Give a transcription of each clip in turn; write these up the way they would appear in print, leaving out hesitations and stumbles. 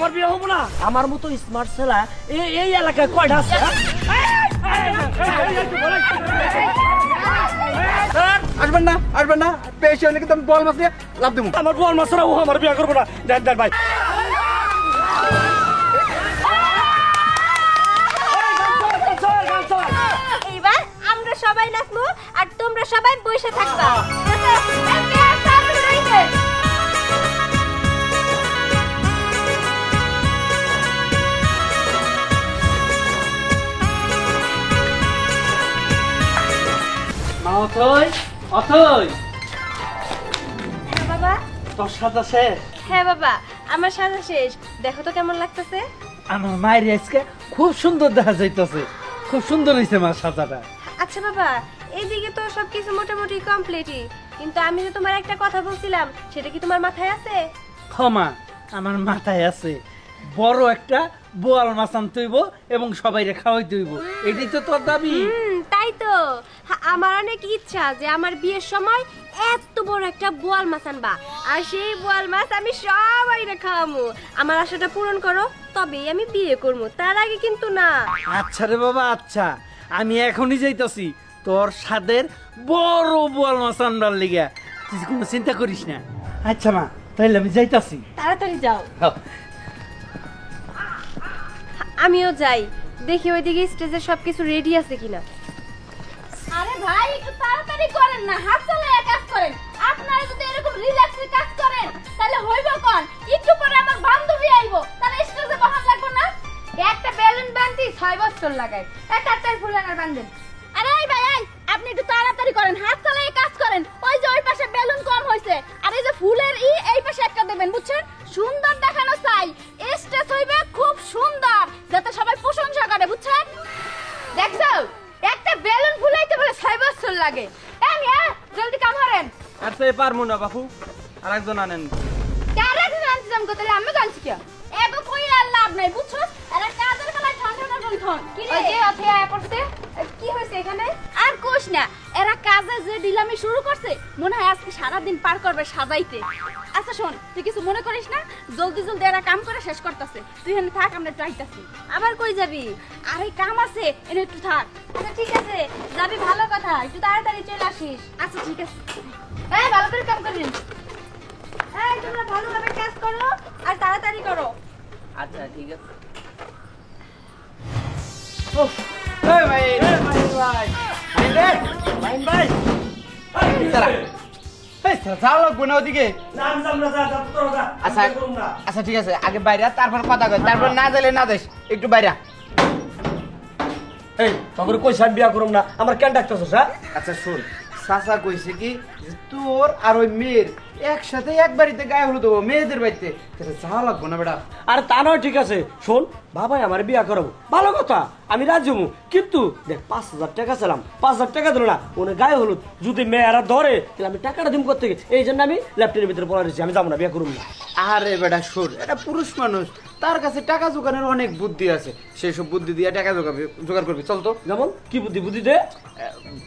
আমার বিয়ে হবো না? আমার মতো স্মার্ট ছেলে এই এলাকায় কয়টা আছে? আসবেন না, আসবেন না, পেয়েছি অনেক তুমি বল মাছ দিয়ে লাভ দেবো। আমার বল মাছরা ও আমার বিয়ে করবো না। দেন দেন ভাই। এইবার আমরা সবাই নাচবো আর তোমরা সবাই বসে থাকবা। অথই অথই হ্যাঁ বাবা। তোর সাজা শেষ? হ্যাঁ বাবা, আমার সাজা শেষ। দেখো তো কেমন লাগতেছে। আমার মায়ের আজকে খুব সুন্দর দেখা যাইতেছে। খুব সুন্দর হয়েছে মা সাজাটা। আচ্ছা বাবা, এইদিকে তো সবকিছু মোটামুটি কমপ্লিটই, কিন্তু আমি যে তোমার একটা কথা বলছিলাম সেটা কি তোমার মাথায় আছে? ক্ষমা, আমার মাথায় আছে। বড় একটা বোয়াল মাছ আনতে হইব এবং সবাইরে খাওয়াইতে হইব। এটাই তো তোর দাবি। তাই তো, আমার অনেক ইচ্ছা যে আমার বিয়ের সময় এত বড় একটা বোয়াল মাছ আনবা, আর সেই বোয়াল মাছ আমি সবাইরে খাওয়াবো। আমার আশাটা পূরণ করো, তবেই আমি বিয়ে করবো, তার আগে কিন্তু না। আচ্ছা রে বাবা, আচ্ছা, আমি এখনই যাইতাছি তোর স্বাদের বড় বোয়াল মাছ আনবার লিগা। তুই কোনো চিন্তা করিস না। আচ্ছা মা, তাইলে আমি যাইতাছি। তাড়াতাড়ি যাও। আমিও যাই, দেখি ওইদিকে স্টেজে সবকিছু রেডি আছে কিনা। আরে ভাই, একটু তাড়াতাড়ি করেন না, হাত চালায় কাজ করেন। আপনারা যদি এরকম রিল্যাক্সে কাজ করেন তাহলে হইব কোন? একটু পরে আমার বান্ধবী আইবো, তাহলে স্টেজে বহান লাগবে না? একটা বেলুন বানতি 6 বছর লাগায়, একটা ফুলানার বান্ধেন। আরে এই ভাই, আপনি একটু তাড়াতাড়ি করেন, হাত চালায় কাজ করেন। ওই যে ওই পাশে বেলুন কম হইছে, আর এই যে ফুলের এই পাশে একটা দেবেন, বুঝছেন? সুন্দর দেখানো চাই, স্টেজ হইবে খুব সুন্দর, যাতে সবাই প্রশংসা করে, বুঝছেন? দেখছো, একটা বেলুন ফুলাইতে বলে 6 বছর লাগে। জলদি কাম করেন। আচ্ছা পারবো না বাপু, আর একজন আনেন। কারা দিন আনছিলাম কত, আমি জানছি কি এগো কই আর লাভ নাই, বুঝছস? এরা কাজের বেলায় ঠান্ডা না বলছন কি রে? ওই যে অথে আয়া পড়ছে, কি হইছে এখানে? আর কোশ না, এরা কাজে যে ডিলামি শুরু করছে, মনে হয় আজকে সারা দিন পার করবে সাজাইতে। আচ্ছা শোন, তুই কিছু মনে করিস না, জলদি জলদি এরা কাম করে শেষ করতেছে। তুই এখানে থাক, আমরা একটু আইতাছি। আবার কই যাবি? আরে কাম আছে, এনে একটু থাক। আচ্ছা ঠিক আছে, যাবি ভালো কথা, একটু তাড়াতাড়ি চলে আসিস। আচ্ছা ঠিক আছে। এই ভালো করে কাম করবেন। এই তোমরা ভালোভাবে কাজ করো আর তাড়াতাড়ি করো। আচ্ছা ঠিক আছে। এই ভাই, ভাই মাইন ভাই, যাও লাগবো না ওদিকে। আচ্ছা আচ্ছা ঠিক আছে, আগে বাইরে তারপর কথা কই, তারপর না যাইলে না যাইস, একটু বাইরে। এই তখন কইছ আমি বিয়া করব না, আমার কেন ডাকতেছস? হ্যাঁ আচ্ছা শোন, চাচা কইছে কি যে তোর আর ওই মেয়ের একসাথে এক বাড়িতে গায়ে হলুদ দেবো, মেয়েদের বাড়িতে। যাওয়া লাগবো না বেটা। আরে তা নয়, ঠিক আছে। শোন, বাবাই আমার বিয়া করাবো, ভালো কথা, আমি রাজি হবো, কিন্তু দেখ 5,000 টাকা ছিলাম, 5,000 টাকা দিল না, ওনে গায়ে হলুদ যদি মেয়েরা ধরে তাহলে আমি টাকাটা দিব কোথা থেকে? এই জন্য আমি ল্যাপটপের ভিতরে পড়া রয়েছি, আমি যাবো না, বিয়া করুন না। আরে বেটা শোন, এটা পুরুষ মানুষ, তার কাছে টাকা জোগানোর অনেক বুদ্ধি আছে, সেই সব বুদ্ধি দিয়ে টাকা জোগাড় করবি। চল তো। যেমন কি বুদ্ধি? বুদ্ধি দে।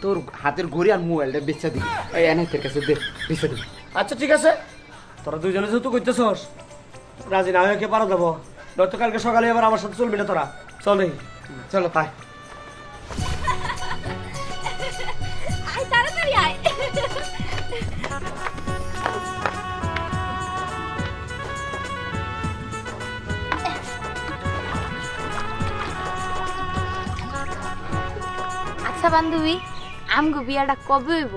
তোর হাতের ঘড়ি আর মোবাইলটা বেচা দিবি, এই এনাইতের কাছে দে, বেচা দিবি। আচ্ছা ঠিক আছে, তোরা দুইজনে যেহেতু করতেছস, রাজি না হয়ে কে পারা যাবো, নয়তো কালকে সকালে আবার আমার সাথে চলবি না তোরা। চল দেখি। চলো তাই। আয় তাড়াতাড়ি আয়। আচ্ছা বান্ধবী, আমগো বিয়াটা কবে হইব?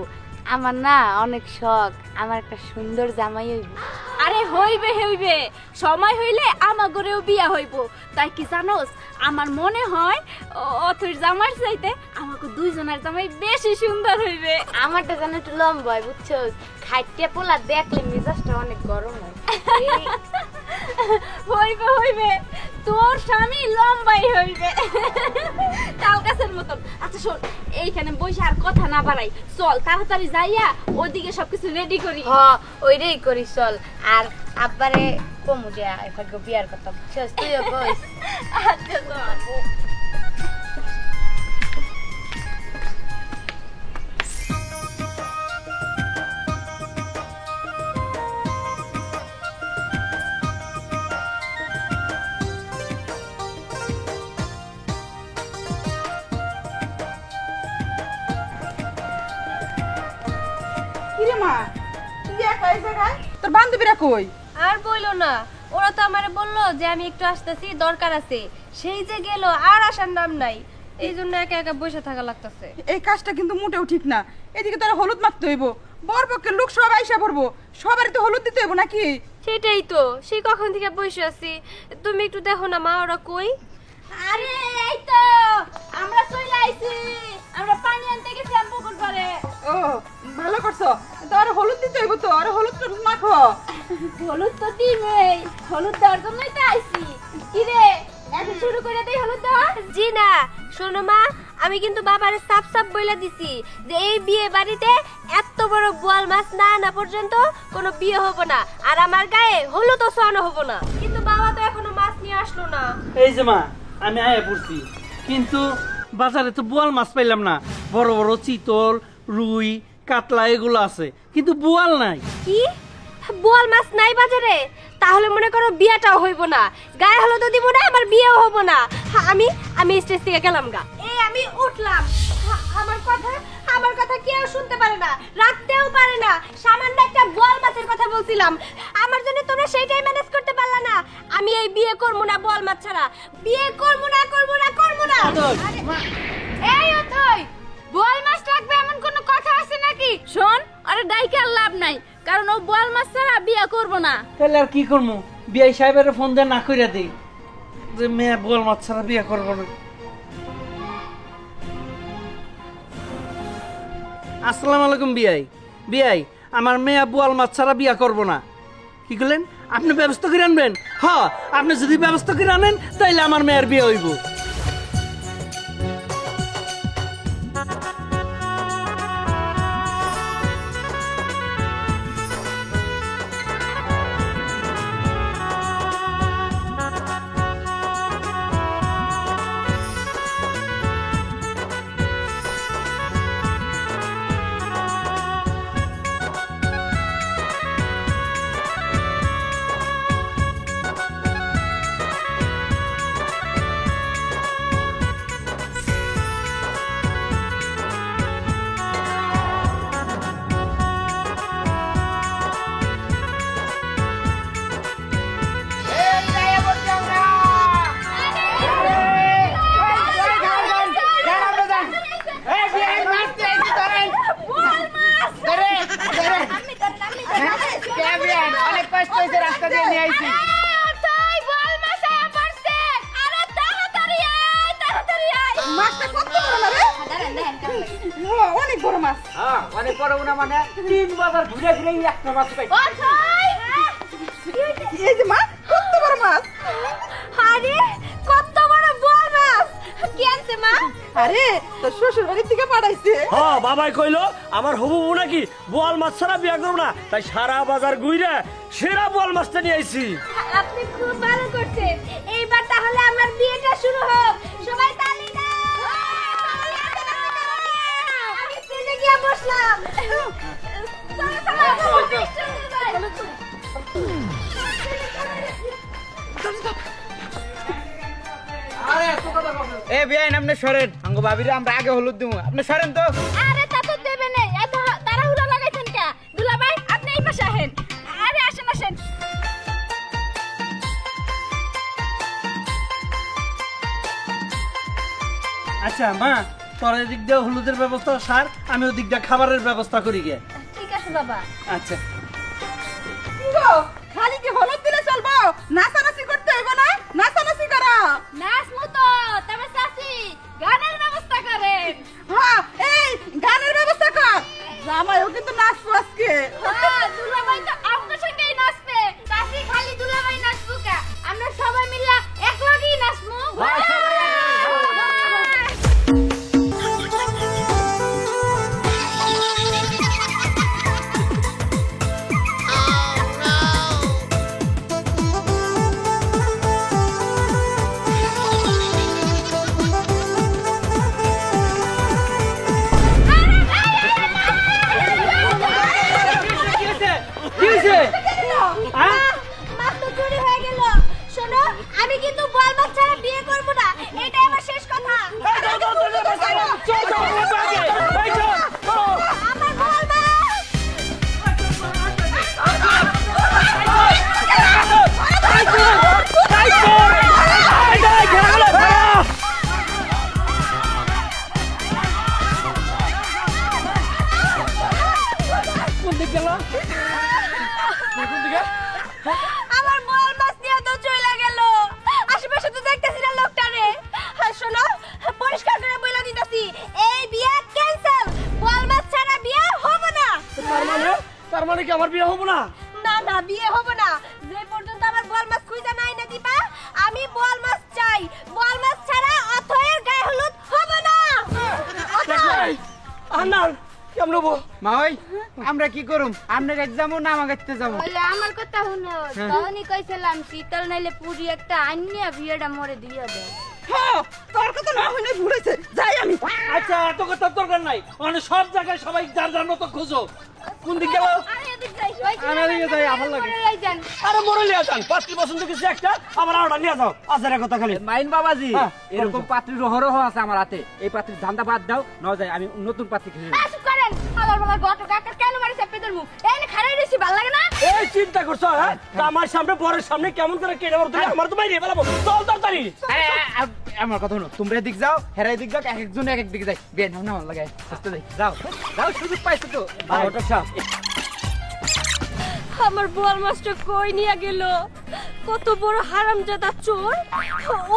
আমার না অনেক শখ, আমার একটা সুন্দর জামাই হইব। আরে হইবে হইবে, সময় হইলে আমার ঘরেও বিয়া হইব। তাই কি জানোস, আমার মনে হয় অথর জামার চাইতে আমাকে দুইজনের জামাই বেশি সুন্দর হইবে। আমারটা যেন একটু লম্বা হয়, বুঝছো? খাইটিয়া পোলা দেখলে মেজাজটা অনেক গরম হয়। হইবে হইবে, তোর স্বামী লম্বাই হইবে, তাল গাছের মতন। আচ্ছা শোন, এইখানে বসে আর কথা না বাড়াই, চল তাড়াতাড়ি যাইয়া ওইদিকে সবকিছু রেডি করি। ওইটাই করি চল। আর আব্বারে কমু যে ভাগ্য বিয়ার কথা, বুঝছস? তুইও কইস। আচ্ছা চল। কিরে মা তুই একা এই জায়গায় তোর বান্ধবীরা কই? আর বইলো না, ওরা তো আমারে বললো যে আমি একটু আসতেছি, দরকার আছে। সেই যে গেল, আর আসার নাম নাই। এই জন্য একা একা বসে থাকা লাগতেছে। এই কাজটা কিন্তু মোটেও ঠিক না। এদিকে তোরা হলুদ মাখতে হইব, বরপক্ষের লোক সব আইসা পড়বো, সবারই তো হলুদ দিতে হইব নাকি? সেটাই তো, সেই কখন থেকে বসে আছি। তুমি একটু দেখো না মা, ওরা কই? আরে এই তো আমরা চলে আইছি, আমরা পানি আনতে গেছি পুকুর পাড়ে। ও ভালো করছো, তো আর হলুদ দিতে হইব, তো আর হলুদ টলুদ মাখো। হলুদ তো দিবেই, হলুদ দেওয়ার জন্যই তো আইছি। কি রে এখন শুরু করে দেই হলুদ দেওয়া? জি না, শোনো মা, আমি কিন্তু বাবারে সাপ সাপ বইলা দিছি যে এই বিয়ে বাড়িতে এত বড় বোয়াল মাছ না আনা পর্যন্ত কোনো বিয়ে হবো না, আর আমার গায়ে হলুদও ছোঁয়ানো হবো না। কিন্তু বাবা তো এখনো মাছ নিয়ে আসলো না। এই যে মা, আমি আয়া পড়ছি, কিন্তু বাজারে তো বোয়াল মাছ পাইলাম না। বড় বড় চিতল, রুই, কাতলা এগুলো আছে, কিন্তু বোয়াল নাই। কি, বোয়াল মাছ নাই বাজারে? তাহলে মনে করো বিয়েটাও হইব না, গায়ে হলুদও দিব না, আমার বিয়েও হবো না। আমি স্টেজ থেকে গেলাম গা। এই আমি উঠলাম। আমার কথা কেউ শুনতে পারে না, রাখতেও পারে না। সামান্য একটা বোয়াল মাছের কথা বলছিলাম, আমার জন্য তোমরা সেইটাই ম্যানেজ করতে পারলা না। আমি এই বিয়ে করবো না বোয়াল মাছ ছাড়া, বিয়ে করবো না। এই অথই, বোয়াল মাছ লাগবে এমন কোনো কথা আছে নাকি? শোন, আরে ডাইকে আর লাভ নাই, কারণ ও বোয়াল মাছ ছাড়া বিয়ে করব না। তাহলে আর কি করবো? বিআই সাহেবের ফোন দিয়ে না কইরা দিই যে মেয়ে বোয়াল মাছ ছাড়া বিয়ে করবো না। আসসালামু আলাইকুম বিআই। বিআই, আমার মেয়ে বোয়াল মাছ ছাড়া বিয়ে করবো না। কি করলেন? আপনি ব্যবস্থা করে আনবেন? হ্যাঁ, আপনি যদি ব্যবস্থা করে আনেন তাইলে আমার মেয়ের বিয়ে হইব। অনেক কষ্ট হয়েছে, রাস্তা দিয়ে নিয়ে আইছি। মাছটা কত বড় না রে? অনেক বড় মাছ। অনেক বড় না মানে 3 বাজার ঘুরে ঘুরে একটা মাছ পাই। এই যে মা, কত বড় মাছ। আরে কত বড় বোয়াল মাছ! কি আনছে মা? আরে তোর শ্বশুর বাড়ি থেকে পাঠাইছে। হ্যাঁ, বাবাই কইলো আমার হবু বউ নাকি বোয়াল মাছ ছাড়া বিয়ে করবো না, তাই সারা বাজার ঘুরে সেরা বোয়াল মাছটা নিয়ে আইছি। আপনি খুব ভালো করছেন। এইবার তাহলে আমার বিয়েটা শুরু হোক। সবাই তালি দাও। আমি স্টেজে গিয়ে বসলাম। এ বিআই, আপনি সরেন, আঙ্গো ভাবিরে আমরা আগে হলুদ দিব, আপনি সরেন তো। আরে তা তো দেবে না, এত তাড়াহুড়া লাগাইছেন কে? দুলাভাই আপনি এই পাশে আসেন। আরে আসেন। আচ্ছা মা, তোর এদিক দিয়ে হলুদের ব্যবস্থা সার, আমি ওদিক দিয়ে খাবারের ব্যবস্থা করি গে। ঠিক আছে বাবা। আচ্ছা। গো, খালি কি হলুদ দিলে চলবো? নাচানাচি করতে হইব না? নাচানাচি করো। নাচ মতো তবে চাচি গানের ব্যবস্থা করেন। হ্যাঁ, এই গানের ব্যবস্থা কর। জামাইও কিন্তু নাচবো আজকে। হ্যাঁ, দুলাভাই তো আপনার সঙ্গেই নাচবে। চাচি খালি দুলাভাই নাচবো কা? আমরা সবাই মিলে একলগেই নাচবো। মাছ তো চুরি হয়ে গেল। শোনো, আমি কিন্তু বোয়াল মাছ ছাড়া বিয়ে করবো না। গেল আমার বোয়াল মাছ নিয়ে তো চলে গেল। আশেপাশে তো দেখতেছি না লোকটারে। শোনো, পরিষ্কার করে বলে দিতেছি, এই বিয়ে ক্যান্সেল। বোয়াল মাছ ছাড়া বিয়ে হবে না। তার মানে কি আমার বিয়ে হবো না? না না, বিয়ে হবে না। যে পর্যন্ত আমার বোয়াল মাছ খুঁজে নাই না দিবা, আমি বোয়াল মাছ চাই। বোয়াল মাছ ছাড়া অথয়ের গায়ে হলুদ হবে না। আন্নার কেমন হবো? মা ওই আমরা কি করুম? আমরা গাইতে যাবো না আমার গাইতে যাবো? বলে আমার কথা শুনো, তখনই কইছিলাম শীতল নাইলে পুরি একটা আনিয়া বিয়েটা মরে দিয়ে দেয়। হ্যাঁ, তোর কথা না হইলে ভুলেছে, যাই আমি। আচ্ছা এত কথা দরকার নাই, মানে সব জায়গায় সবাই যার যার মতো খোঁজো। কোন দিক গেল? আরে এদিক যাই, ওই যে আমি এদিকে যাই, আমার লাগে। মরে যাই যান। আরে মরে লিয়া যান, 5টি পছন্দ কিছু একটা, আবার আরোটা নিয়ে যাও। আজারের কথা খালি। মাইন বাবাজি, হ্যাঁ, এরকম পাত্রী রহরহ আছে আমার হাতে। এই পাত্রীর ধান্দা বাদ দাও, ন যায় আমি নতুন পাত্রী খুঁজে নেব। চুপ করেন, আবার বলা গট কাকা কেন মারি চাপে ধরমু? এই নে খারাই রইছি, ভাল লাগে না? এই চিন্তা করছো হ্যাঁ? তা আমার সামনে বরের সামনে কেমন করে কেটে মারো? আমার তো বাইরে ফেলাবো। চল তাড়াতাড়ি। আমার কথা শুনো, তোমরা এদিক যাও, হেরা এদিক যাও, এক একজন এক এক দিকে যাই। বিয়ে নাও না আমার লাগে, আস্তে যাই। যাও যাও, সুযোগ পাইছো তো। ওটা ছাপ। আমার বোয়াল মাছটা কই নিয়ে গেল? কত বড় হারামজাদা চোর!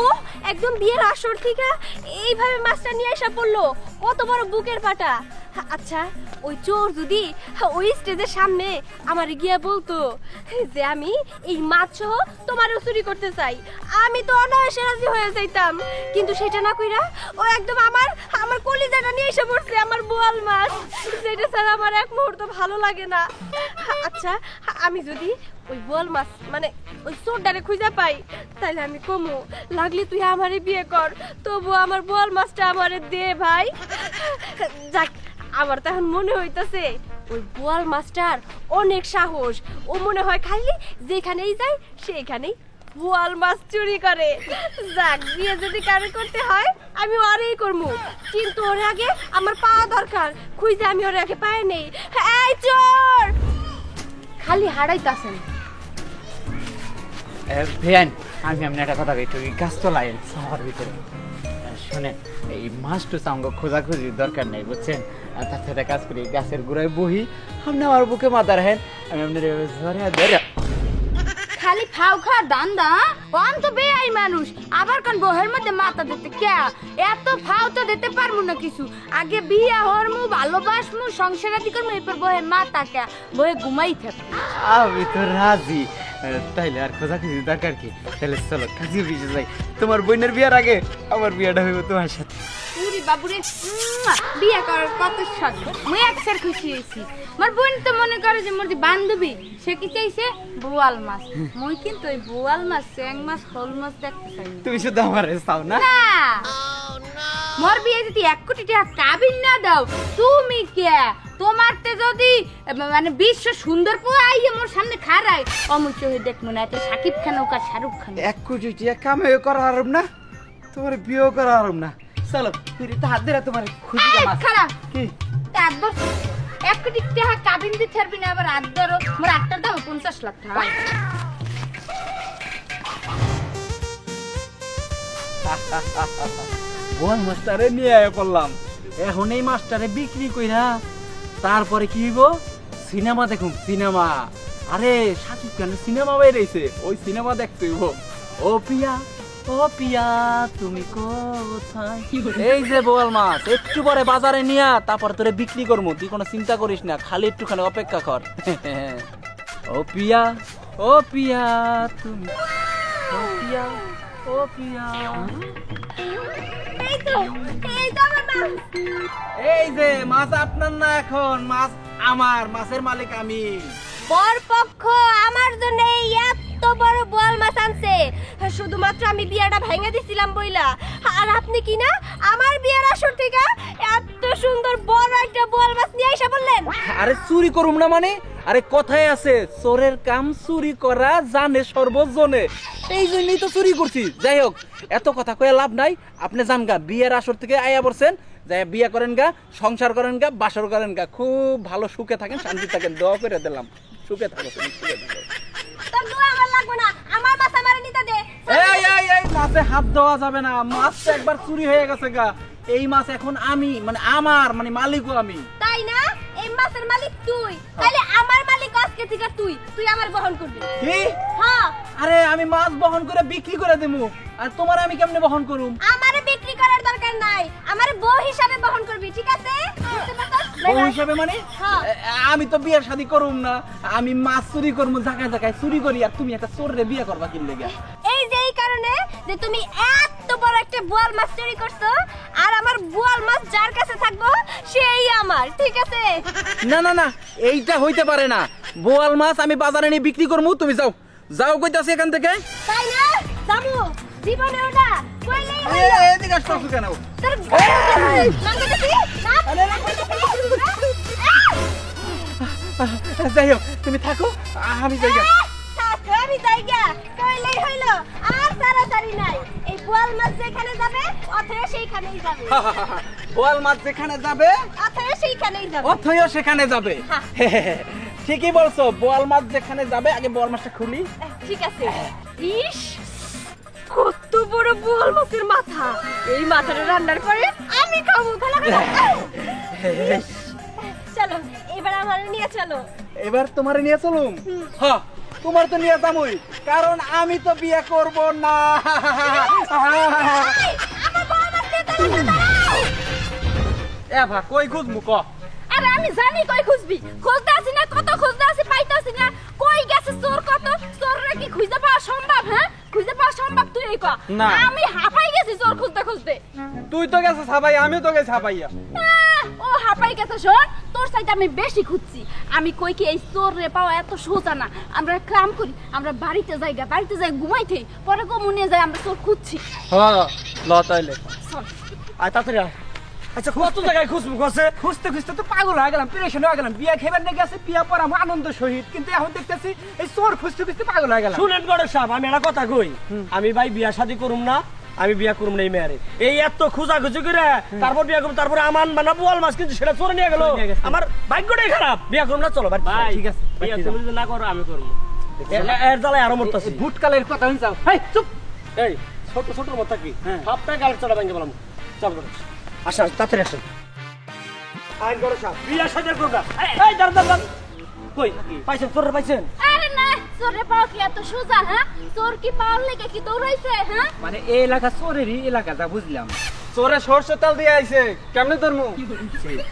ও একদম বিয়ের আসর থেকে এইভাবে মাছটা নিয়ে আসা পড়লো। কত বড় বুকের ফাটা! আচ্ছা, ওই চোর যদি ওই স্টেজের সামনে আমার গিয়া বলতো যে আমি এই মাছ সহ তোমারও চুরি করতে চাই, আমি তো অনায়াসে রাজি হয়ে যাইতাম। কিন্তু সেটা না কইরা ও একদম আমার কলিজাটা নিয়ে এসে পড়ছে, আমার বোয়াল মাছ, যেটা ছাড়া আমার এক মুহূর্ত ভালো লাগে না। আচ্ছা, আমি যদি ওই বোয়াল মাছ মানে ওই চোরটারে খুঁজে পাই, তাহলে আমি কমু, লাগলে তুই আমারে বিয়ে কর, তবু আমার বোয়াল মাছটা আমারে দে ভাই। যাক, আমার তো এখন মনে হইতাছে ওই বোয়াল মাছটার অনেক সাহস। ও মনে হয় খালি যেখানেই যায় সেখানেই বোয়াল মাছ চুরি করে। যাক, বিয়ে যদি কারে করতে হয় আমি ওরেই করবো, কিন্তু ওর আগে আমার পাওয়া দরকার। খুঁজে আমি ওর আগে পাই নেই। এই চোর! খালি হারাইতাছেন। ভেয়ান, আমি আপনার একটা কথা একটু গাছ তোলাই শহর ভিতরে শোনেন, এই মাছটু সঙ্গ খোঁজাখুঁজির দরকার নেই, বুঝছেন? আর তার সাথে কাজ করি, গাছের গোড়ায় বহি, আপনি আমার বুকে মাথা রাখেন, আমি আপনার ধরে ধরে খালি ফাউ খাওয়ার দান্দা। আমি তো বেআই মানুষ, আবার কোন বহের মধ্যে মাথা দিতে কে? এত ফাউ তো দিতে পারবো না কিছু। আগে বিয়া হরমু, ভালোবাসমু, সংসারাদি করমু, এরপর বহে মাথা কে? বহে ঘুমাই থাকবো। আমি তো রাজি। তাইলে আর খোঁজাখুঁজির দরকার কি? তাহলে চলো কাজে বিজে যাই। তোমার বোনের বিয়ার আগে আমার বিয়াটা হইব তোমার সাথে। পুরি বাবুরে বিয়া করার কত শখ, মুই একসার খুশি হয়েছি। আমার বোন তো মনে করে যে মোর বান্ধবী, সে কি চাইছে বোয়াল মাছ। মুই কিন্তু ওই বোয়াল মাছ, চ্যাং মাছ, শোল মাছ দেখতে চাই না। তুমি শুধু আমার চাও না? না, মোর বিয়ে যদি 1 কোটি টাকা কাবিন না দাও, তুমি কে? তোমারতে যদি মানে বিশ্ব সুন্দর পোয়া আইয়ে মোর সামনে খাড়ায়, অমুক হয়ে দেখবো না। এতে সাকিব খান হোক আর শাহরুখ খান। 1 কোটি টাকা কামাইও করা আরম না, তোমার বিয়েও করা আরম না। চলো ফিরে তো হাত ধরে তোমার খুশি মাছ খারাপ কি? হাত ধর, 1 কোটি টাকা কাবিন দিতে পারবি না, আবার হাত ধরো। মোর আটটার দাম 50 লাখ টাকা। বোন মাস্টারে নিয়ে আয়া পড়লাম, এখন এই মাস্টারে বিক্রি কইরা তারপরে কি হইব? সিনেমা দেখুন, সিনেমা। আরে শাকিব খানের সিনেমা বেরিয়েছে, ওই সিনেমা দেখতে হইব। ও পিয়া, ও পিয়া তুমি কোথায়? এই যে বোয়াল মাছ, একটু পরে বাজারে নিয়া তারপর তোরে বিক্রি করবো, তুই কোনো চিন্তা করিস না, খালি একটুখানি অপেক্ষা কর। ও পিয়া, ও পিয়া তুমি, ও পিয়া, ও পিয়া। এই তো আমার মাছ। এই যে মাছ আপনার না, এখন মাছ আমার, মাছের মালিক আমি। বরপক্ষ আমার জন্য এই এত বড় বোয়াল মাছ আনছে শুধুমাত্র আমি বিয়াটা ভেঙে দিছিলাম বইলা, আর আপনি কি না আমার বিয়ের আসর থেকে এত সুন্দর বড় একটা বোয়াল মাছ নিয়ে এসে বললেন? আরে চুরি করুম না মানে? আরে কথায় আছে, চোরের কাম চুরি করা জানে সর্বজনে, এই জন্যই তো চুরি করছি। যাই হোক, এত কথা কয়ে লাভ নাই, আপনি যান গা, বিয়ের আসর থেকে আয়া পড়ছেন, যাই বিয়ে করেন গা, সংসার করেন গা, বাসর করেন গা, খুব ভালো সুখে থাকেন, শান্তি থাকেন, দোয়া করে দিলাম, সুখে থাকো, সুখে থাকো। তোর দোয়া আমার লাগবে না, আমার মাছ আমারে নিতে দে। এই এই এই মাছে হাত দেওয়া যাবে না, মাছ তো একবার চুরি হয়ে গেছে গা, এই মাছ এখন আমি মানে আমার মানে মালিকও আমি। তাই না? এই এই মাছের মালিক তুই, তাহলে আমার মালিক আজকে থেকে তুই আমার বহন করবি। কি? হ্যাঁ, আরে আমি মাছ বহন করে বিক্রি করে দেবো, আর তোমার আমি কেমনে বহন করুম? আমারে বিক্রি করার দরকার নাই, আমারে বউ হিসাবে বহন করবি, ঠিক আছে? বুঝতে পারছস? বউ হিসাবে মানে? হ্যাঁ। আমি তো বিয়ের শাদী করুম না, আমি মাছ চুরি করবো, জায়গায় জায়গায় চুরি করি, আর তুমি একটা চোররে বিয়ে করবা কি লেগে? এই যে এই কারণে যে তুমি এত বড় একটা বোয়াল মাছ চুরি করছো, আর আমার বোয়াল মাছ যার কাছে থাকবো সেই আমার, ঠিক আছে? না না না, এইটা হইতে পারে না। বোয়াল মাছ আমি বাজারে নিয়ে বিক্রি করবো, তুমি যাও যাও কইতাছি এখান থেকে। তাই না? যাবো জীবনে ওটা কইলেই হলো। এদিকে আসছো কেন? তোর নাঙ্গা দেখি না যাই হোক, তুমি থাকো, আমি যাই গা। আমি জায়গা কইলেই হইলো, আর তাড়াতাড়ি নাই। এই বোয়াল মাছ যেখানে যাবে অথয় সেইখানেই যাবে, বোয়াল মাছ যেখানে যাবে অথয় সেইখানেই যাবে। অথয় সেখানে যাবে। ঠিকই বলছো, বোয়াল মাছ যেখানে যাবে, আগে বোয়াল মাছটা খুলি। ঠিক আছে। ইস, কত বড় বোয়াল মাছের মাথা! এই মাথাটা রান্নার পরে আমি খাবো। চলো এবার আমার নিয়ে চলো। এবার তোমার নিয়ে চলুম? হ্যাঁ, তোমার তো নিয়ে যাবই, কারণ আমি তো বিয়ে করব না। আমার বউ মাছ নিয়ে চলো, দাঁড়াও। এ ভা, কই খুঁজমু ক? আরে আমি জানি কই খুঁজবি, খুঁজতে আসি না, কত খুঁজতে আসি, পাইতাছি না। কই গেছে চোর? কত চোররে কি খুঁজে পাওয়া সম্ভব? হ্যাঁ, খুঁজে পাওয়া সম্ভব? তুই এই কর। না। আমি হাঁপাই গেছি চোর খুঁজতে খুঁজতে। তুই তো গেছিস হাবাই, আমিও তো গেছি হাবাইয়া। ও হাঁপাই গেছে, শোন, তোর সাইতে আমি বেশি খুঁজছি। আমি কই কি এই চোর রে পাওয়া এত সোজা না। আমরা এক কাম করি, আমরা বাড়িতে যাই ঘুমাইতে, পরে কমুনে যাই আমরা চোর খুঁজছি। হ্যাঁ, ল তাইলে। আয় তাড়াতাড়ি আয়। আচ্ছা কত জায়গায় খুঁজবো কাছে? খুঁজতে খুঁজতে তো পাগল হয়ে গেলাম, পেরেশান হয়ে গেলাম। বিয়া খেবার নিয়ে গেছে, বিয়া পর আমার আনন্দ সহিত, কিন্তু এখন দেখতেছি এই চোর খুঁজতে খুঁজতে পাগল হয়ে গেলাম। শুনেন গড়ে সাহেব, আমি একটা কথা কই, আমি ভাই বিয়া শাদী করুম না, আমি বিয়া করুম না এই মেয়ারে। এই এত খোঁজাখুঁজি করে তারপর বিয়া করুম, তারপরে আমার মানে বোয়াল মাছ কিন্তু সেটা চোরে নিয়ে গেল। আমার ভাগ্যটাই খারাপ, বিয়া করুম না। চলো ভাই, ঠিক আছে, বিয়া তুমি যদি না করো আমি করবো। এর জ্বালায় আরো মরতাছি। ভুটকালের কথা হয়ে যাও। এই চুপ, এই ছোট ছোট মত কি সবটাই গাল চড়া ভেঙে বললাম। চল করে আসেন, তাড়াতাড়ি আসেন। আইন গড়ে সাহেব, বিয়া শাদী করুম না। এই দাঁড়ান দাঁড়ান, কই পাইছেন? চোরে পাইছেন? আরে না, চোরে পাওয়া কি এত সোজা? হ্যাঁ, চোর কি পাওয়ার লেগে কি দৌড়াইছে? হ্যাঁ, মানে এই এলাকা চোরেরই এলাকা, যা বুঝলাম। চোরে সরষে তেল দিয়ে আইছে, কেমনে ধরমু?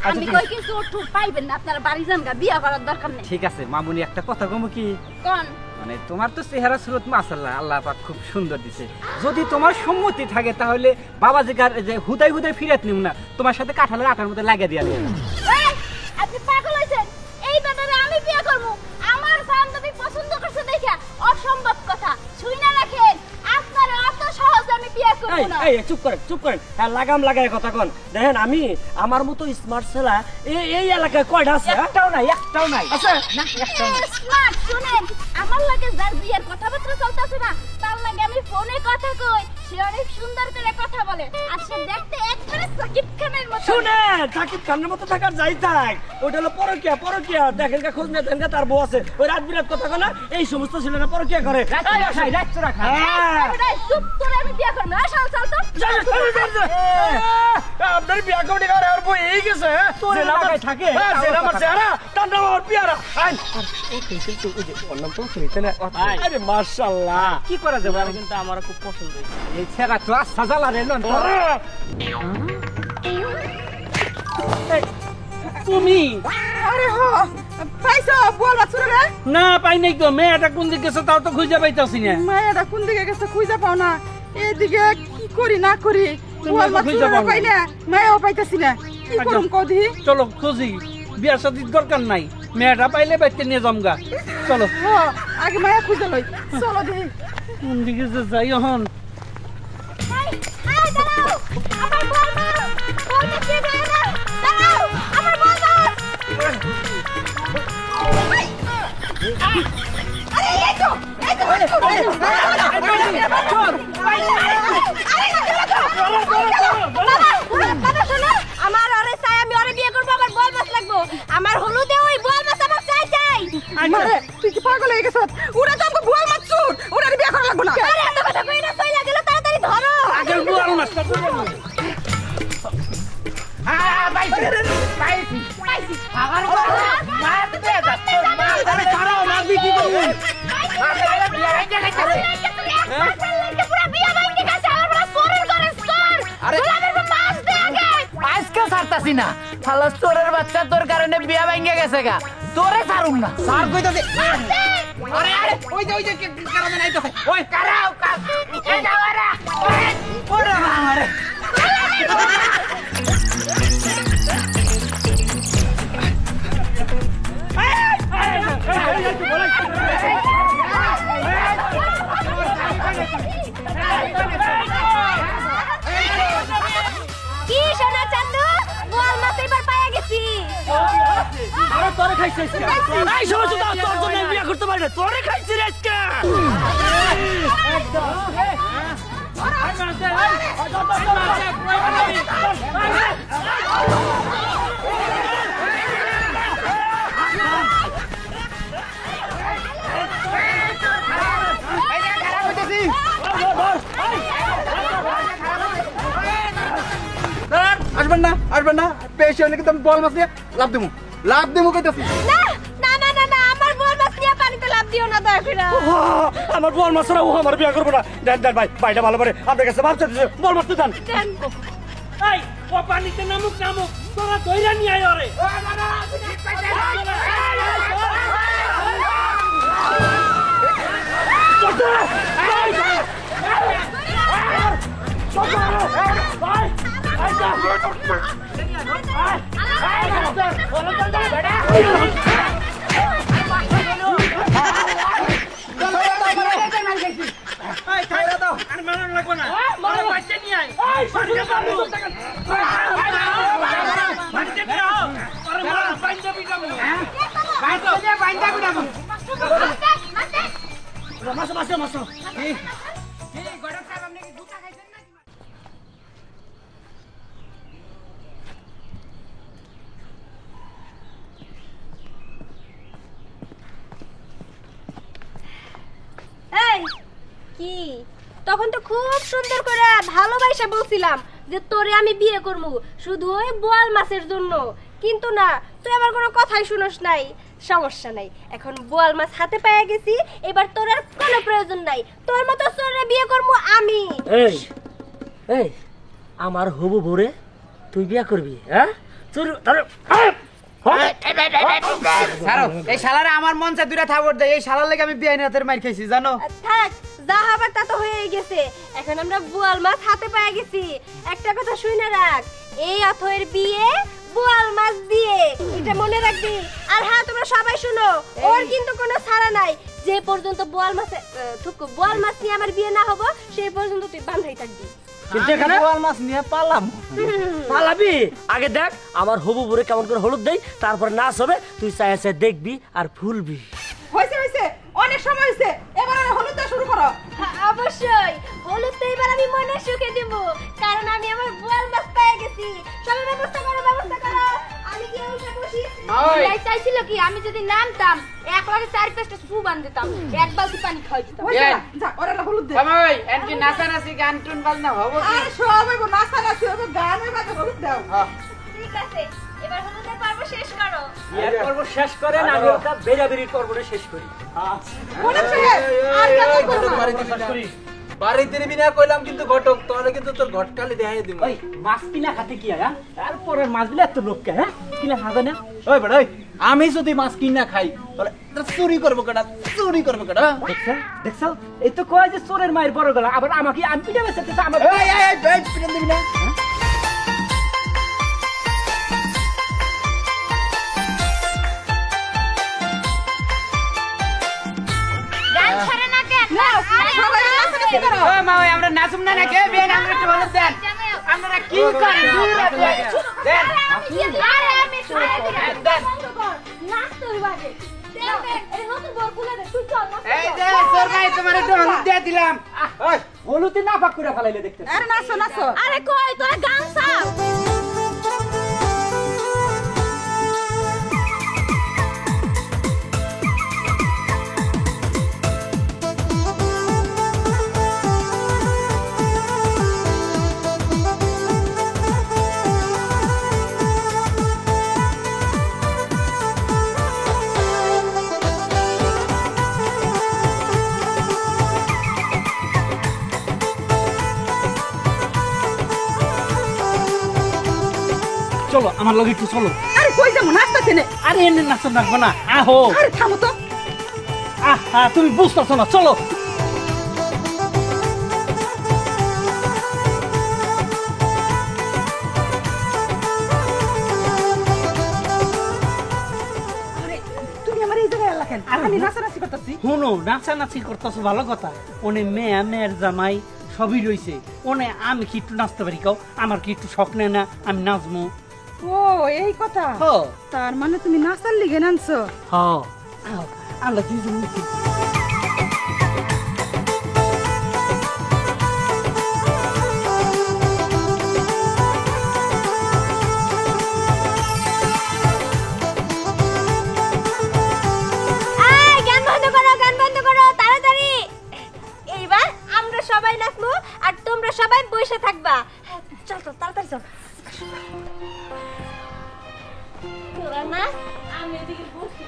আমি কই কি চোর ঠোর পাইবেন না, আপনারা বাড়ি যান গা, বিয়া করার দরকার নেই। ঠিক আছে মামুনি, একটা কথা কম কি, কোন? মানে তোমার তো চেহারা সুরত মাশাআল্লাহ, আল্লাহ পাক খুব সুন্দর দিছে। যদি তোমার সম্মতি থাকে তাহলে বাবা যে হুদাই হুদাই ফিরাত নিম না, তোমার সাথে কাঁঠালের আটার মধ্যে লাগিয়ে দিয়া দিই। এই, আপনি পাগল হইছেন? এই ব্যাটারে আমি বিয়ে করব? আমার বান্ধবী পছন্দ করছে দেখা অসম্ভব কথা। শুই না রাখেন, আপনার অত সহজে আমি বিয়ে করব এই না। এই চুপ করেন, চুপ করেন। হ্যাঁ, লাগাম লাগায় কথা কন। দেখেন আমি আমার মতো স্মার্ট ছেলা এই এলাকায় কয়টা আছে? একটাও নাই, একটাও নাই। আচ্ছা না, একটাও নাই। স্মার্ট, শুনেন, আমার লাগে যার বিয়ের কথাবার্তা চলতেছে না, তার লাগে আমি ফোনে কথা কই, সে অনেক সুন্দর করে কথা বলে, আর সে দেখতে একবারে সাকিব খানের মতো। শুনে সাকিব খানের মতো থাকার যাই থাক, ওটা হলো পরকিয়া। পরকিয়া দেখেন কা, খোঁজ না দেখেন কা, তার বউ আছে। ওই রাত বিরাত কথা কনা, এই সমস্ত ছেলেরা পরকিয়া করে। হ্যাঁ। এই, চুপ করে আমি বিয়ে করব না। চল চল তো। আপনার বিয়া কমিটি করে আর বই এই গেছে। তোর এলাকায় থাকে? জেলা আমার চেহারা, তার নাম আমার পিয়ারা। আরে মাশাআল্লাহ, কি করা যাবে? আমি কিন্তু আমার খুব পছন্দ হয়েছে। এই ছেড়া তো আচ্ছা জ্বালা রে নন। তুমি? আরে হ, পাইছো বোয়াল মাছ চুরি রে? না পাই নাই তো, মেয়েটা কোন দিকে গেছে তাও তো খুঁজে পাইতাছি না। মায়েরা কোন দিকে গেছে খুঁজে পাও না, এদিকে কি করি না করি, বোয়াল মাছ খুঁজে চুরি পাও না। পাই না, মায়াও পাইতাছি না, কি করুম কদি? চলো খুঁজি, বিয়ার সাথে দরকার নাই, মেয়েটা পাইলে বাইতে নিয়ে যামগা। চলো, হ, আগে মায়া খুঁজে লই, চলো দি। কোন দিকে যে যাই এখন। এই, এই, দাঁড়াও, আমার বল মাছ, বল মাছ কে যায় না? দাঁড়াও, আমার বল মাছ। আরে এই তো, কথা শোনো, আমার ওরে চাই, আমি ওরে বিয়ে করবো, আমার বল মাছ লাগবো। আমার হলুদে ওই বল মাছ আমার চাই চাই। মারে, তুই কি পাগল হয়ে গেছত? ওরা তো আমাকে বোয়াল মাছ চুর, ওরা আর বিয়ে করা লাগবে না। আরে এত কথা কই না, কই গেল, তাড়াতাড়ি ধরো। আগে বোয়াল মাছটা পাইছি, পাইছি। পাইছি। পারতাছি না শালা চোরের বাচ্চা তোর কারণে বিয়া ভাঙে গেছে গা তোরে ছাড়ুম না স্যার কইতাছে আরে আরে ওই যে কারণে নাইতাছে ওই কারাও এই যাওয়ারা ওরে বাবা রে কি সোনা চান্দু বোয়াল মাছ এবার পাইয়া গেছি আরে তোরে খাইছিস এই সমস্ত তোর জন্য আমি বিয়ে করতে পারি না তোরে খাইছিস রে আজকে আসবেন না পেশি হলে কিন্তু আমি বল মাছ দিয়ে লাভ দেবো কইতাছি না না না না না আমার বোয়াল মাছ নিয়ে পানিতে লাফ দিও না দয়া করে আমার বল মাছরা ও আমার বিয়ে করবো না দেন দেন ভাই ভাইটা ভালো করে আপনার কাছে ভাবতে বল মাছ দেন এই ও পানিতে নামুক তোরা দইরা নিয়ে আয় ওরে এই কি তখন তো খুব সুন্দর করে ভালোবাসা বলছিলাম যে তোরে আমি বিয়ে করবো শুধু ওই বোয়াল মাছের জন্য কিন্তু না তুই আমার কোনো কথাই শুনোস নাই সমস্যা নাই এখন বোয়াল মাছ হাতে পেয়ে গেছি এবার তোর আর কোনো প্রয়োজন নাই তোর মতো চোরে বিয়ে করবো আমি এই এই আমার হবু ভরে তুই বিয়ে করবি হ্যাঁ ছাড়ো এই শালারে আমার মন চায় দুইটা থাবর দেয় এই শালার লেগে আমি বিয়ে রাতের মার খাইছি জানো থাক যা হবার তা তো হয়েই গেছে এখন আমরা বোয়াল মাছ হাতে পেয়ে গেছি একটা কথা শুনে রাখ এই অথয়ের বিয়ে বোয়াল মাছ দিয়ে এটা মনে রাখবি আর হ্যাঁ তোমরা সবাই শুনো ওর কিন্তু কোনো ছাড়া নাই যে পর্যন্ত বোয়াল মাছ নিয়ে আমার বিয়ে না হবো সেই পর্যন্ত তুই বাঁধাই থাকবি কিন্তু এখানে বোয়াল মাছ নিয়ে পালাম পালাবি আগে দেখ আমার হবু ভরে কেমন করে হলুদ দেই তারপর নাচ হবে তুই চাই দেখবি আর ফুলবি হয়েছে অনেক সময় হয়েছে এবার আর হলুদ দেওয়া শুরু করো অবশ্যই হলুদ তো এবার আমি মনে সুখে দিব কারণ আমি আমার বোয়াল মাছ পেয়ে গেছি সবাই ব্যবস্থা করো আমি কি উঠে বসি বিয়াই চাইছিল কি আমি যদি নামতাম এক লাগে 4-5টা সু বান দিতাম এক বালতি পানি খাওয়াই দিতাম যা ওরা হলুদ দে ওই এনকি নাচানাচি গান টুন বাজনা হবো কি আর সব হইব নাচা নাচি হইব গান হইব হলুদ দাও ঠিক আছে এবার হলুদের পর্ব শেষ করো এর পর্ব শেষ করেন আমি ওটা বেরাবেরির পর্বটা শেষ করি মনে আছে আর কেমন করব বাড়িতে নিবি না কইলাম কিন্তু ঘটক তোরে কিন্তু তোর ঘটকালি দেখাই দিব ওই মাছ কিনা খাতে কি আয়া তারপরে মাছ দিলে এত লোক কে হ্যাঁ কিনা খাবে না ওই বড় ওই আমি যদি মাছ কিনা খাই তাহলে চুরি করবো কেডা দেখছো এই তো কয় যে চোরের মায়ের বড় গলা আবার আমাকে আমি পিঠে বেঁচে আমার এই পিটন দিবি না গান ছাড়ে না কেন সবাই নাচানাচি করো ও মা ওই আমরা নাচুম না নাকি বেন আমরা একটু ভালো দেন আপনারা কি করেন দেন আরে আমি ছাড়ে দিলাম দেন নাচ তোর বাজে এই নতুন বর খুলে দে তুই চল এই যে সরকার তোমার একটু হলুদ দিয়ে দিলাম ওই হলুদে না পাক করে ফেলাইলে দেখতে আরে নাচো আরে কই তোরা গান ছাড় আমার লগে একটু চলো। আরে কই যাবো নাচতেছে নে। আরে এনে নাচন রাখবো না, আহো। আরে থামো তো। আহা, তুমি বুঝতেছো না, চলো। আরে তুমি আমার এই জায়গায় আল্লাহ কেন? আমি নাচানাচি করতেছি। শুনো, নাচানাচি করতেছো ভালো কথা, ওনে মেয়া মেয়ের জামাই সবই রইছে, ওনে আমি কি একটু নাচতে পারি কাও? আমার কি একটু শখ নেই না আমি নাচবো? ও এই কথা। হ তার মানে তুমি নাচার লিগে নাচছো? হ, আও, আমরা দুইজন মিশি। এই গান বন্ধ করো, গান বন্ধ করো তাড়াতাড়ি। এইবার আমরা সবাই নাচবো আর তোমরা সবাই বসে থাকবা। চল চল তাড়াতাড়ি চল। তোরা নাচ, আমি এদিকে বসি।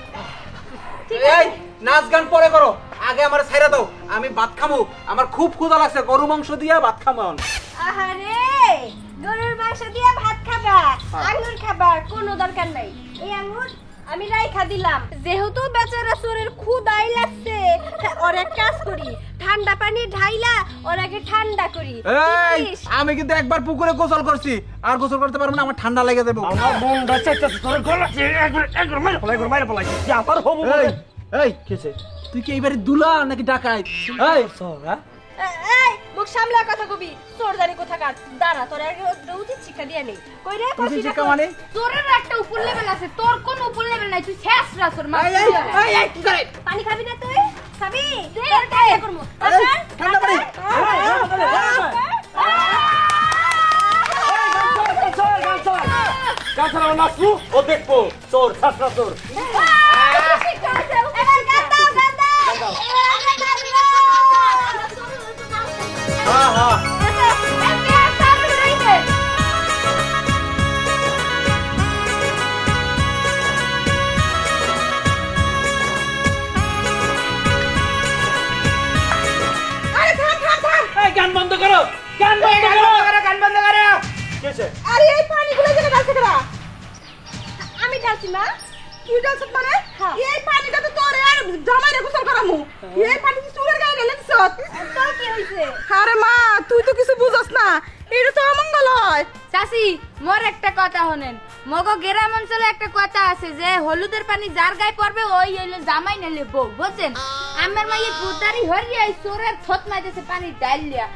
ঠিক এই আছে। নাচ গান পরে করো, আগে আমার ছাইরা দাও, আমি ভাত খামু, আমার খুব ক্ষুধা লাগছে, গরু মাংস দিয়া ভাত খামু। আহারে, গরুর মাংস দিয়ে ভাত খাবা, আঙ্গুর খাবা, কোনো দরকার নাই। এই আঙ্গুর আমি রাইখা দিলাম, যেহেতু বেচারা চোরের ক্ষুধাই লাগছে, ওর এক কাজ করি, ঠান্ডা পানি ঢাইলা ওর আগে ঠান্ডা করি। এই বুঝছিস? আমি কিন্তু একবার পুকুরে গোসল করছি, আর গোসল করতে পারবো না, আমার ঠান্ডা লেগে যাবে। আমার মনটা চাইতেছে তোর গলা একবার মাইরা পলাই যে আমার হবু বলে। এই কেছে তুই কি এইবারে দুলা নাকি ডাকাই? এই এই মুখ সামলা কথা কবি, চোর জানি কোথাকার। দাঁড়া, তোর আগে উচিত শিক্ষা দিয়ে নেই। কই রে তুই শিক্ষা মানে? তোরের একটা উপর লেভেল আছে, তোর কোন উপর লেভেল নাই, তুই শেষ রাসর মা। এই কি করে? পানি খাবি না তুই? খাবি? তোর কাজ করমু। আসেন ঠান্ডা পানি। কাছাড়া নাচবো ও দেখবো চোর ছাত্রা চোর। এবার গান দাও, গান দাও। হ্যাঁ হ্যাঁ আরে থাম থাম থাম। এই গান বন্ধ করো, গান বন্ধ করো। গান বন্ধ করে। কেছে আরে এই পানিগুলো যেন ডালছে কেন? আমি ঢালছি মা। কি ডালছ মানে? এই পানিটা তো তোরে আর জামাইরে গোসল করামু। এই পানি কি চুলের গায়ে ঢেলে দিছ? তোর কি হইছে? আরে মা, তুই তো কিছু বুঝছ না, এটা তো অমঙ্গল হয়। চাচি, মোর একটা কথা শোনেন, মগো গ্রাম অঞ্চলে একটা কথা আছে যে হলুদের পানি যার গায়ে পড়বে ওই হইলো জামাই নালে বউ, বুঝছেন? আমার মাইয়ে পুতারি হরিয়া এই চোরের থত মাইতেছে পানি ডাইলিয়া,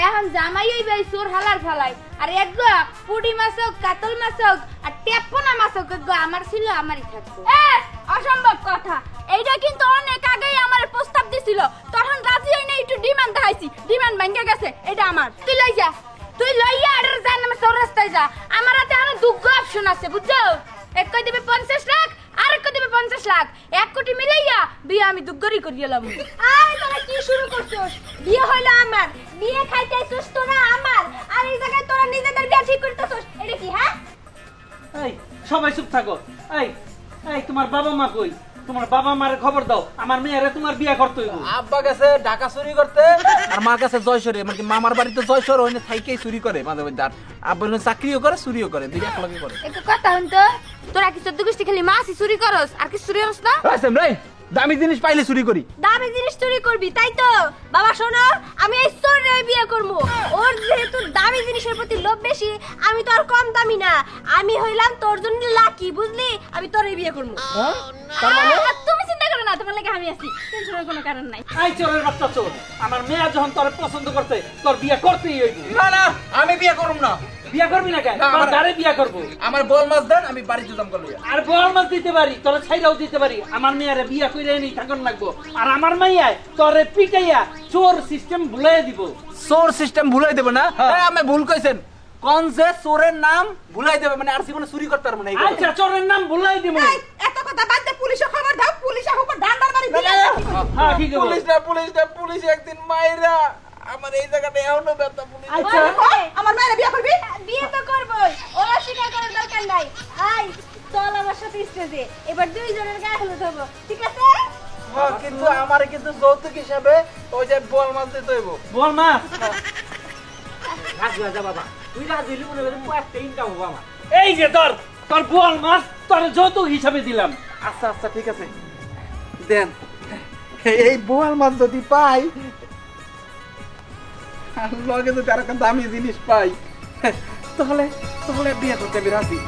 এখন জামাই হইবে এই চোর হালার ফালাই, আর একগো পুডি মাছ হোক, কাতল মাছ হোক, আর টেপনা মাছ হোক, একগো আমার ছিল আমারই থাকতো। অসম্ভব কথা, এইটা কিন্তু অনেক আগেই আমার প্রস্তাব দিছিল, তখন রাজি হই না, একটু ডিমান্ড দেখাইছি, ডিমান্ড ভেঙে গেছে, এটা আমার। তুই লই যা, তুই লইয়া আর যা নামে চৌরাস্তায় যা, আমার হাতে এখন দুগ্গ অপশন আছে, বুঝছো? এক কই দিবে 50 লাখ, আর এক কই দিবে 50 লাখ, 1 কোটি মিলাইয়া বিয়ে আমি দুগ্গরি করিয়ালাম। আয় তোরা কি শুরু করছস? বিয়ে হইলো আমার, বিয়ে খাইতেছস তোরা আমার, আর এই জায়গায় তোরা নিজেদের বিয়ে ঠিক করতেছস। এটা কি হ্যাঁ? এই সবাই চুপ থাকো। এই এই তোমার বাবা মা কই? তোমার বাবা মারে খবর দাও, আমার মেয়েরে তোমার বিয়ে করতে হইব। আব্বা গেছে ঢাকা চুরি করতে, আর মা গেছে জয়সরে, মানে মামার বাড়িতে জয়সর ওইনে থাইকেই চুরি করে মাঝে মধ্যে, আর আব্বা ওইনে চাকরিও করে চুরিও করে, দুই একলগে করে। একটু কথা হন তো, তোরা কি 14 গোষ্ঠী খালি মাছই চুরি করস আর কি চুরি করস না? আসেন রে, দামি জিনিস পাইলে চুরি করি। দামি জিনিস চুরি করবি তাই তো? বাবা শোনো, আমি এই চোরে বিয়ে করবো। ওর যেহেতু দামি জিনিসের প্রতি লোভ বেশি, আমি তো আর কম দামি না, আমি হইলাম তোর জন্য লাকি, বুঝলি? আমি তোরে বিয়ে করবো। তুমি চিন্তা করো না, তোমার লাগে আমি আছি, টেনশনের কোনো কারণ নাই। এই চোরের বাচ্চা চোর, আমার মেয়ে যখন তোর পছন্দ করতে, তোর বিয়ে করতেই হইব। না না, আমি বিয়ে করব না। বিয়ে করবি না কেন? না, তোর আমার- গারে বিয়ে করব। আমার বল মাছ দেন, আমি বাড়িতে যাম করব। আর বল মাছ দিতে পারি, তোর ছাইরাও দিতে পারি, আমার মেয়েরে বিয়ে কইরা এনে থাকুন লাগবো, আর আমার মাইয়ায় তোরে পিটাইয়া চোর সিস্টেম ভুলাই দিব। চোর সিস্টেম ভুলাই দেবে না? এই আমি ভুল কইছেন, কোন যে চোরের নাম ভুলাই দেবে, মানে আর জীবনে চুরি করতে পারবো না। আচ্ছা চোরের নাম ভুলাই দিব। এই এত কথা বাদ দে, পুলিশে খবর দাও, পুলিশ আহুক ডান্ডার বাড়ি দিয়ে। হ্যাঁ ঠিক আছে। পুলিশ একদিন মাইরা আমার এই জায়গাটা এখনো ব্যথা। পুলিশ আচ্ছা আমার মায়ের বিয়ে করবি? বিয়ে তো করবোই, ওরা স্বীকার করার দরকার নাই। আয় চল আমার সাথে স্টেজে, এবার দুইজনের গায়ে হলুদ হবো, ঠিক আছে? হ্যাঁ, কিন্তু আমার কিন্তু যৌতুক হিসাবে ওই যে বল মাছ দিতে হইব। বল মাছ রাজি যা বাবা, তুই রাজি হইলি মনে করে একটা ইনকাম হবো আমার। এই যে ধর তোর বোয়াল মাছ তোর যৌতুক হিসাবে দিলাম। আচ্ছা আচ্ছা ঠিক আছে দেন। এই বোয়াল মাছ যদি পাই আর লগে যদি আর একটা দামি জিনিস পাই তাহলে তাহলে বিয়ে করতে আমি রাজি।